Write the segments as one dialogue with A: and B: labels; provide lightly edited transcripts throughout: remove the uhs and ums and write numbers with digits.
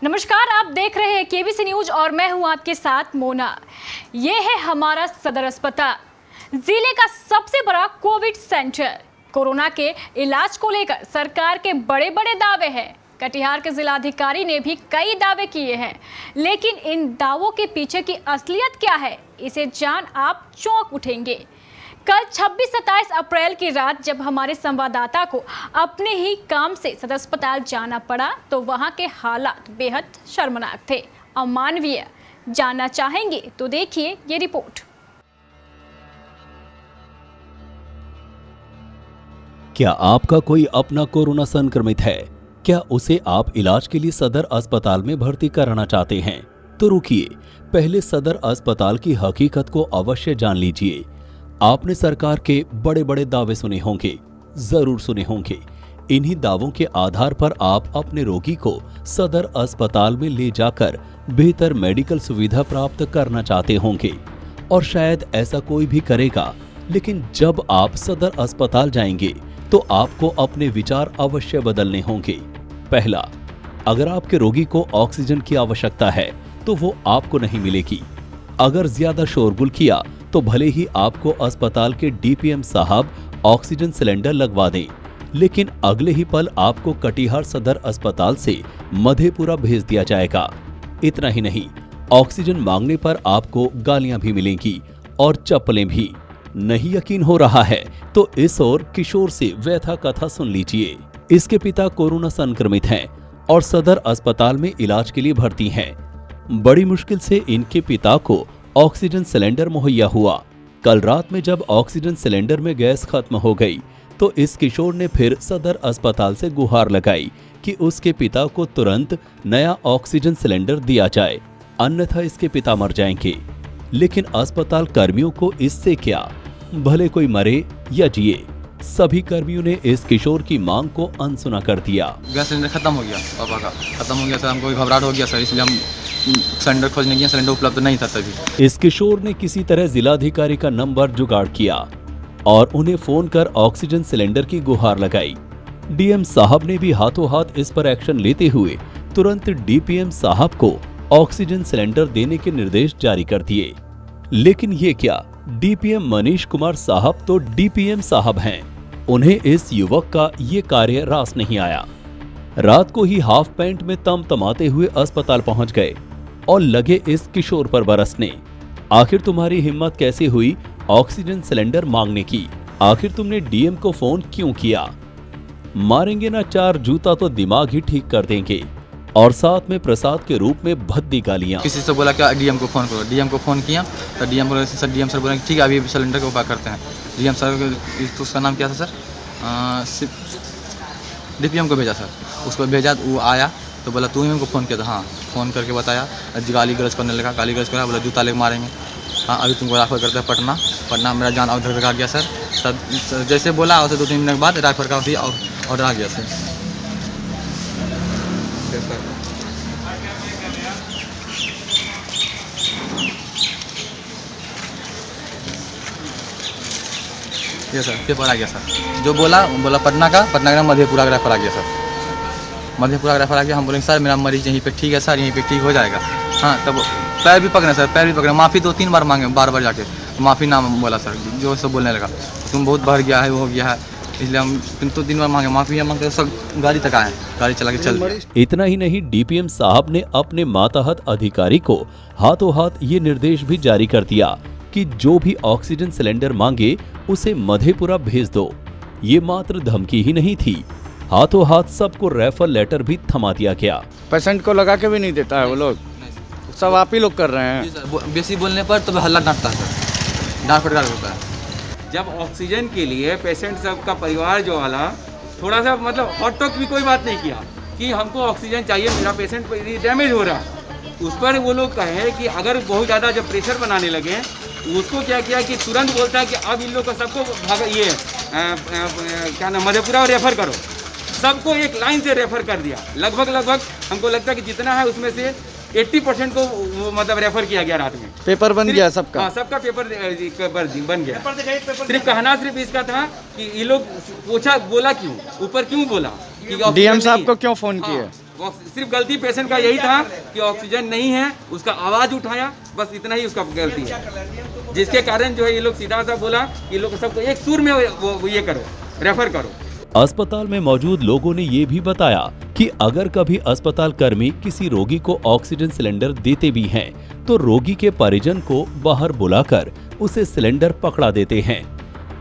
A: नमस्कार, आप देख रहे हैं केबीसी न्यूज और मैं हूं आपके साथ मोना। ये है हमारा सदर अस्पताल, जिले का सबसे बड़ा कोविड सेंटर। कोरोना के इलाज को लेकर सरकार के बड़े बड़े दावे हैं। कटिहार के जिलाधिकारी ने भी कई दावे किए हैं, लेकिन इन दावों के पीछे की असलियत क्या है, इसे जान आप चौंक उठेंगे। कल 26-27 अप्रैल की रात जब हमारे संवाददाता को अपने ही काम से सदर अस्पताल जाना पड़ा तो वहां के हालात बेहद शर्मनाक थे, अमानवीय। जानना चाहेंगे तो देखिए ये रिपोर्ट।
B: क्या आपका कोई अपना कोरोना संक्रमित है? क्या उसे आप इलाज के लिए सदर अस्पताल में भर्ती कराना चाहते हैं? तो रुकिए, पहले सदर अस्पताल की हकीकत को अवश्य जान लीजिए। आपने सरकार के बड़े बड़े दावे सुने होंगे, जरूर सुने होंगे। इन्हीं दावों के आधार पर आप अपने रोगी को सदर अस्पताल में ले जाकर बेहतर मेडिकल सुविधा प्राप्त करना चाहते होंगे और शायद ऐसा कोई भी करेगा। लेकिन जब आप सदर अस्पताल जाएंगे तो आपको अपने विचार अवश्य बदलने होंगे। पहला, अगर आपके रोगी को ऑक्सीजन की आवश्यकता है तो वो आपको नहीं मिलेगी। अगर ज्यादा शोरगुल किया तो भले ही आपको अस्पताल के डीपीएम साहब ऑक्सीजन सिलेंडर लगवा दें, लेकिन अगले ही पल आपको कटिहार सदर अस्पताल से मधेपुरा भेज दिया जाएगा। इतना ही नहीं, ऑक्सीजन मांगने पर आपको गालियां भी मिलेंगी और चप्पलें भी। नहीं यकीन हो रहा है तो इस ओर किशोर से व्यथा कथा सुन लीजिए। इसके पिता कोरोना संक्रमित हैं और सदर अस्पताल में इलाज के लिए भर्ती हैं। बड़ी मुश्किल से इनके पिता को ऑक्सीजन सिलेंडर मुहैया हुआ। कल रात में जब ऑक्सीजन सिलेंडर में गैस खत्म हो गई तो इस किशोर ने फिर सदर अस्पताल से गुहार लगाई कि उसके पिता को तुरंत नया ऑक्सीजन सिलेंडर दिया जाए, अन्यथा इसके पिता मर जाएंगे। लेकिन अस्पताल कर्मियों को इससे क्या, भले कोई मरे या जिए, सभी कर्मियों ने इस किशोर की मांग को अनसुना कर दिया।
C: गैस सिलेंडर खत्म हो गया, पापा का खत्म हो गया सर, हमको घबराहट हो गया सर, इसलिए हम सिलेंडर खोजने गए। सिलेंडर उपलब्ध नहीं था तभी।
B: इस किशोर ने किसी तरह जिलाधिकारी का नंबर जुगाड़ किया और उन्हें फोन कर ऑक्सीजन सिलेंडर की गुहार लगाई। डीएम साहब ने भी हाथों हाथ इस पर एक्शन लेते हुए तुरंत डीपीएम साहब को ऑक्सीजन सिलेंडर देने के निर्देश जारी कर दिए। लेकिन ये क्या, डीपीएम मनीष कुमार साहब तो डीपीएम साहब हैं, उन्हें इस युवक का ये कार्य रास नहीं आया। रात को ही हाफ पैंट में तमतमाते हुए अस्पताल पहुंच गए और लगे इस किशोर पर बरसने। आखिर तुम्हारी हिम्मत कैसे हुई ऑक्सीजन सिलेंडर मांगने की? आखिर तुमने डीएम को फोन क्यों किया? मारेंगे ना चार जूता तो दिमाग ही ठीक कर देंगे, और साथ में प्रसाद के रूप में भद्दी गालियां।
C: किसी से बोला क्या डीएम को फोन करो, डीएम को फोन किया तो डीएम बोला सर, डीएम सर बोला ठीक है अभी सिलेंडर का उपाय करते हैं। डीएम सर तो उसका नाम क्या था सर, डीपीएम को भेजा सर, उसको भेजा, वो आया तो बोला तू ही उनको फ़ोन किया था? हाँ, फ़ोन करके बताया, गाली गलौज करने लगा, गाली गलौज करा, बोला जूता लेके मारेंगे। हाँ, अभी तुमको रेफर करते हैं पटना मेरा जान ऑर्डर आ गया सर। जैसे बोला उसे 2-3 मिनट बाद रेफर का भी ऑर्डर आ गया सर। ये सर पेपर आ गया सर, जो बोला पटना का नाम मधेपुरा का रेफर आ गया सर। मधेपुरा का रेफर आ गया। हम बोलेंगे सर मेरा मरीज यहीं पे ठीक है सर, यहीं पे ठीक हो जाएगा। हाँ, तब पैर भी पकड़े सर, पैर भी पकड़े, माफ़ी 2-3 बार मांगे, बार जाके माफ़ी ना बोला सर, जो सब बोलने लगा तुम बहुत बढ़ गया है, वो हो गया है, इसलिए हम 2-3 बार मांगे, माफ़ी मांगते सब गाड़ी तक आए, गाड़ी चला के चल।
B: इतना ही नहीं, डीपीएम साहब ने अपने मातहत अधिकारी को हाथों हाथ ये निर्देश भी जारी कर दिया कि जो भी ऑक्सीजन सिलेंडर मांगे उसे मधेपुरा भेज दो। ये मात्र धमकी ही नहीं थी, हाथों हाथ सबको रेफर लेटर भी थमा दिया गया।
D: पेशेंट को लगा के भी नहीं देता है वो लोग, सब आप ही लोग कर रहे हैं।
C: बेसी बोलने पर तो हल्ला डांटता है, डांट फटकार होता है।
E: जब ऑक्सीजन के लिए पेशेंट सबका परिवार जो वाला थोड़ा सा मतलब हॉट टॉक भी कोई बात नहीं किया कि हमको ऑक्सीजन चाहिए, मेरा पेशेंट डैमेज हो रहा है, उस पर वो लोग कहे कि अगर बहुत ज़्यादा जब प्रेशर बनाने लगे उसको क्या किया कि तुरंत बोलता है कि अब इन लोग को सबको भागा ये क्या नाम मधेपुरा रेफर करो, सबको एक लाइन से रेफर कर दिया। लगभग हमको लगता है कि जितना है उसमें से 80% को मतलब रेफर किया गया रात में।
D: पेपर बन गया सबका?
E: हाँ, सबका पेपर बन गया। सिर्फ कहना सिर्फ इसका था कि ये लोग पूछा बोला क्यों, ऊपर क्यों बोला,
D: डीएम साहब को क्यों फोन किए?
E: सिर्फ गलती पेशेंट का यही था कि ऑक्सीजन नहीं है, उसका आवाज़ उठाया, बस इतना ही उसका गलती है, जिसके कारण जो है ये लोग सीधा सा बोला कि लोग सबको एक सुर में वो ये करो, रेफर करो।
B: अस्पताल में मौजूद लोगों ने ये भी बताया कि अगर कभी अस्पताल कर्मी किसी रोगी को ऑक्सीजन सिलेंडर देते भी हैं, तो रोगी के परिजन को बाहर बुलाकर उसे सिलेंडर पकड़ा देते हैं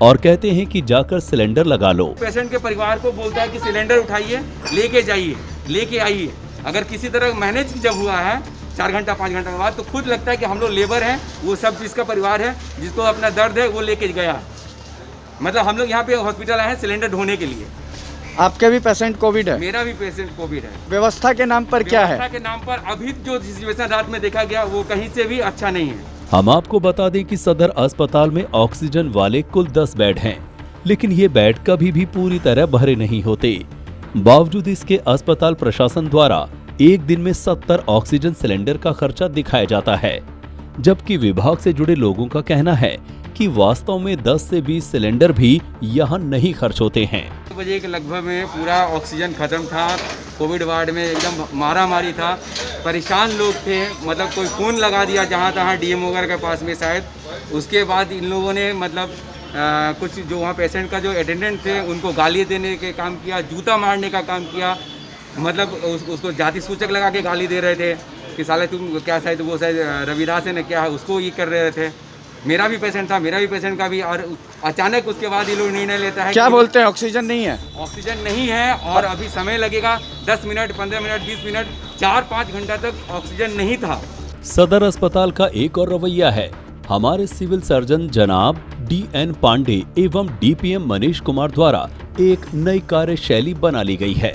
B: और कहते हैं कि जाकर सिलेंडर लगा लो।
E: पेशेंट के परिवार को बोलता है कि सिलेंडर उठाइए, लेके जाइए, लेके आइए। अगर किसी तरह मैनेज जब हुआ है 4 घंटा 5 घंटा के बाद, तो खुद लगता है कि हम लोग लेबर हैं, वो सब जिसका परिवार है, जिसको अपना दर्द है, वो लेके गया। मतलब हम लोग यहाँ पे हॉस्पिटल आए हैं सिलेंडर ढोने के लिए।
D: आपके भी पेशेंट कोविड है?
E: मेरा भी पेशेंट कोविड है।
D: व्यवस्था के नाम पर क्या है?
E: व्यवस्था के नाम पर अभी जो सिचुएशन रात में देखा गया वो कहीं से भी अच्छा नहीं है।
B: हम आपको बता दें कि सदर अस्पताल में ऑक्सीजन वाले कुल 10 बेड हैं, लेकिन ये बेड कभी भी पूरी तरह भरे नहीं होते। बावजूद इसके अस्पताल प्रशासन द्वारा एक दिन में 70 ऑक्सीजन सिलेंडर का खर्चा दिखाया जाता है, जबकि विभाग से जुड़े लोगों का कहना है कि वास्तव में 10 से 20 सिलेंडर भी यहाँ नहीं खर्च होते हैं।
E: 2 बजे के लगभग में पूरा ऑक्सीजन खत्म था, कोविड वार्ड में एकदम मारा मारी था, परेशान लोग थे। मतलब कोई फ़ोन लगा दिया जहाँ तहाँ डीएम वगैरह के पास में शायद। उसके बाद इन लोगों ने मतलब कुछ जो वहाँ पेशेंट का जो अटेंडेंट थे उनको गाली देने के काम किया, जूता मारने का काम किया। मतलब उसको जाति सूचक लगा के गाली दे रहे थे कि साले तुम क्या, शायद वो शायद रविदास ने क्या है उसको ये कर रहे थे। मेरा भी पेशेंट था, मेरा भी पेशेंट का भी। और अचानक उसके बाद ये लोग निर्णय लेता है
D: क्या बोलते हैं ऑक्सीजन नहीं है?
E: ऑक्सीजन नहीं है और अभी समय लगेगा 10 मिनट 15 मिनट 20 मिनट 4-5 घंटा तक ऑक्सीजन नहीं था।
B: सदर अस्पताल का एक और रवैया है। हमारे सिविल सर्जन जनाब DN पांडे एवं DPM मनीष कुमार द्वारा एक नई कार्यशैली बना ली गई है।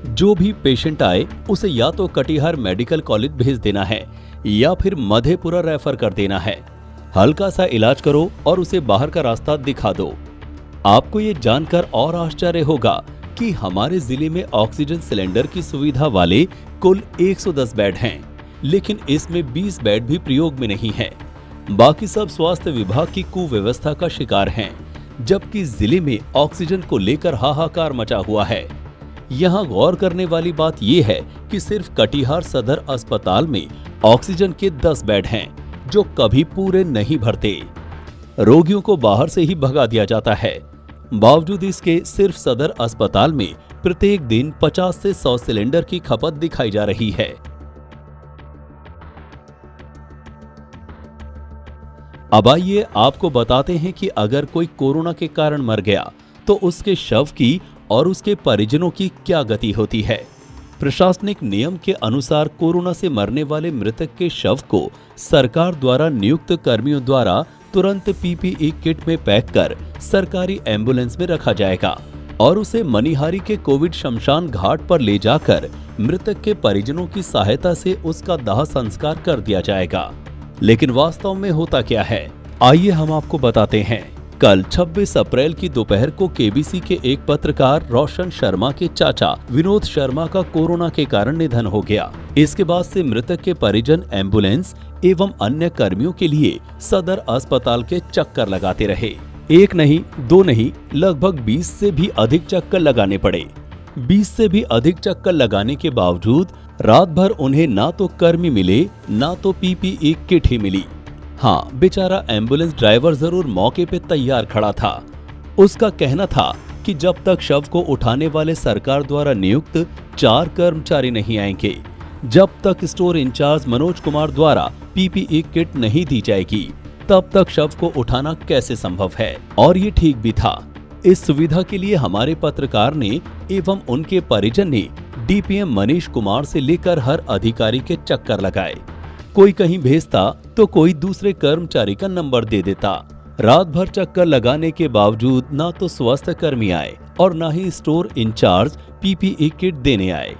B: जो भी पेशेंट आए उसे या तो कटिहार मेडिकल कॉलेज भेज देना है या फिर मधेपुरा रेफर कर देना है। हल्का सा इलाज करो और उसे बाहर का रास्ता दिखा दो। आपको ये जानकर और आश्चर्य होगा कि हमारे जिले में ऑक्सीजन सिलेंडर की सुविधा वाले कुल 110 बेड हैं, लेकिन इसमें 20 बेड भी प्रयोग में नहीं है। बाकी सब स्वास्थ्य विभाग की कुव्यवस्था का शिकार हैं, जबकि जिले में ऑक्सीजन को लेकर हाहाकार मचा हुआ है। यहाँ गौर करने वाली बात यह है कि सिर्फ कटिहार सदर अस्पताल में ऑक्सीजन के 10 बेड हैं, जो कभी पूरे नहीं भरते। रोगियों को बाहर से ही भगा दिया जाता है। बावजूद इसके सिर्फ सदर अस्पताल में प्रत्येक दिन 50 से 100 सिलेंडर की खपत दिखाई जा रही है। अब आइए आपको बताते हैं कि अगर कोई कोरोना के कारण मर गया तो उसके शव की और उसके परिजनों की क्या गति होती है। प्रशासनिक नियम के अनुसार कोरोना से मरने वाले मृतक के शव को सरकार द्वारा नियुक्त कर्मियों द्वारा तुरंत PPE किट में पैक कर सरकारी एम्बुलेंस में रखा जाएगा और उसे मनिहारी के कोविड शमशान घाट पर ले जाकर मृतक के परिजनों की सहायता से उसका दाह संस्कार कर दिया जाएगा। लेकिन वास्तव में होता क्या है, आइए हम आपको बताते हैं। कल 26 अप्रैल की दोपहर को केबीसी के एक पत्रकार रोशन शर्मा के चाचा विनोद शर्मा का कोरोना के कारण निधन हो गया। इसके बाद से मृतक के परिजन एम्बुलेंस एवं अन्य कर्मियों के लिए सदर अस्पताल के चक्कर लगाते रहे। एक नहीं, दो नहीं, लगभग 20 से भी अधिक चक्कर लगाने पड़े। 20 से भी अधिक चक्कर लगाने के बावजूद रात भर उन्हें ना तो कर्मी मिले, ना तो PPE किट ही मिली। हाँ, बेचारा एम्बुलेंस ड्राइवर जरूर मौके पे तैयार खड़ा था। उसका कहना था कि जब तक शव को उठाने वाले सरकार द्वारा नियुक्त 4 कर्मचारी नहीं आएंगे, जब तक स्टोर इंचार्ज मनोज कुमार द्वारा PPE किट नहीं दी जाएगी, तब तक शव को उठाना कैसे संभव है। और ये ठीक भी था। इस सुविधा के लिए हमारे पत्रकार ने एवं उनके परिजन ने DPM मनीष कुमार से लेकर हर अधिकारी के चक्कर लगाए। कोई कहीं भेजता तो कोई दूसरे कर्मचारी का नंबर दे देता। रात भर चक्कर लगाने के बावजूद ना तो स्वास्थ्य कर्मी आए और ना ही स्टोर इंचार्ज PPE किट देने आए।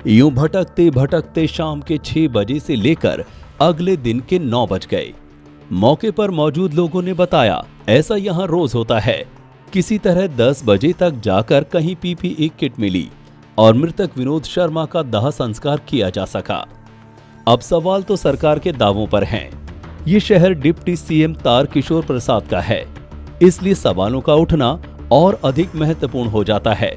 B: यूं भटकते भटकते शाम के 6 बजे से लेकर अगले दिन के 9 बज गए। मौके पर मौजूद लोगों ने बताया, ऐसा यहाँ रोज होता है। किसी तरह 10 बजे तक जाकर कहीं PPE किट मिली और मृतक विनोद शर्मा का दाह संस्कार किया जा सका। अब सवाल तो सरकार के दावों पर हैं। ये शहर डिप्टी CM तारकिशोर प्रसाद का है, इसलिए सवालों का उठना और अधिक महत्वपूर्ण हो जाता है।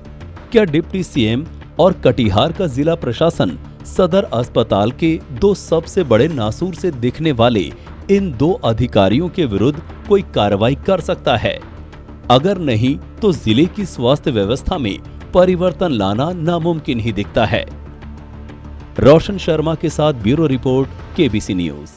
B: क्या डिप्टी CM और कटिहार का जिला प्रशासन सदर अस्पताल के 2 सबसे बड़े नासूर से दिखने वाले इन 2 अधिकारियों के विरुद्ध कोई कार्रवाई कर सकता है। अगर नहीं तो जिले की स्वास्थ्य व्यवस्था में परिवर्तन लाना नामुमकिन ही दिखता है। रोशन शर्मा के साथ ब्यूरो रिपोर्ट, केबीसी न्यूज।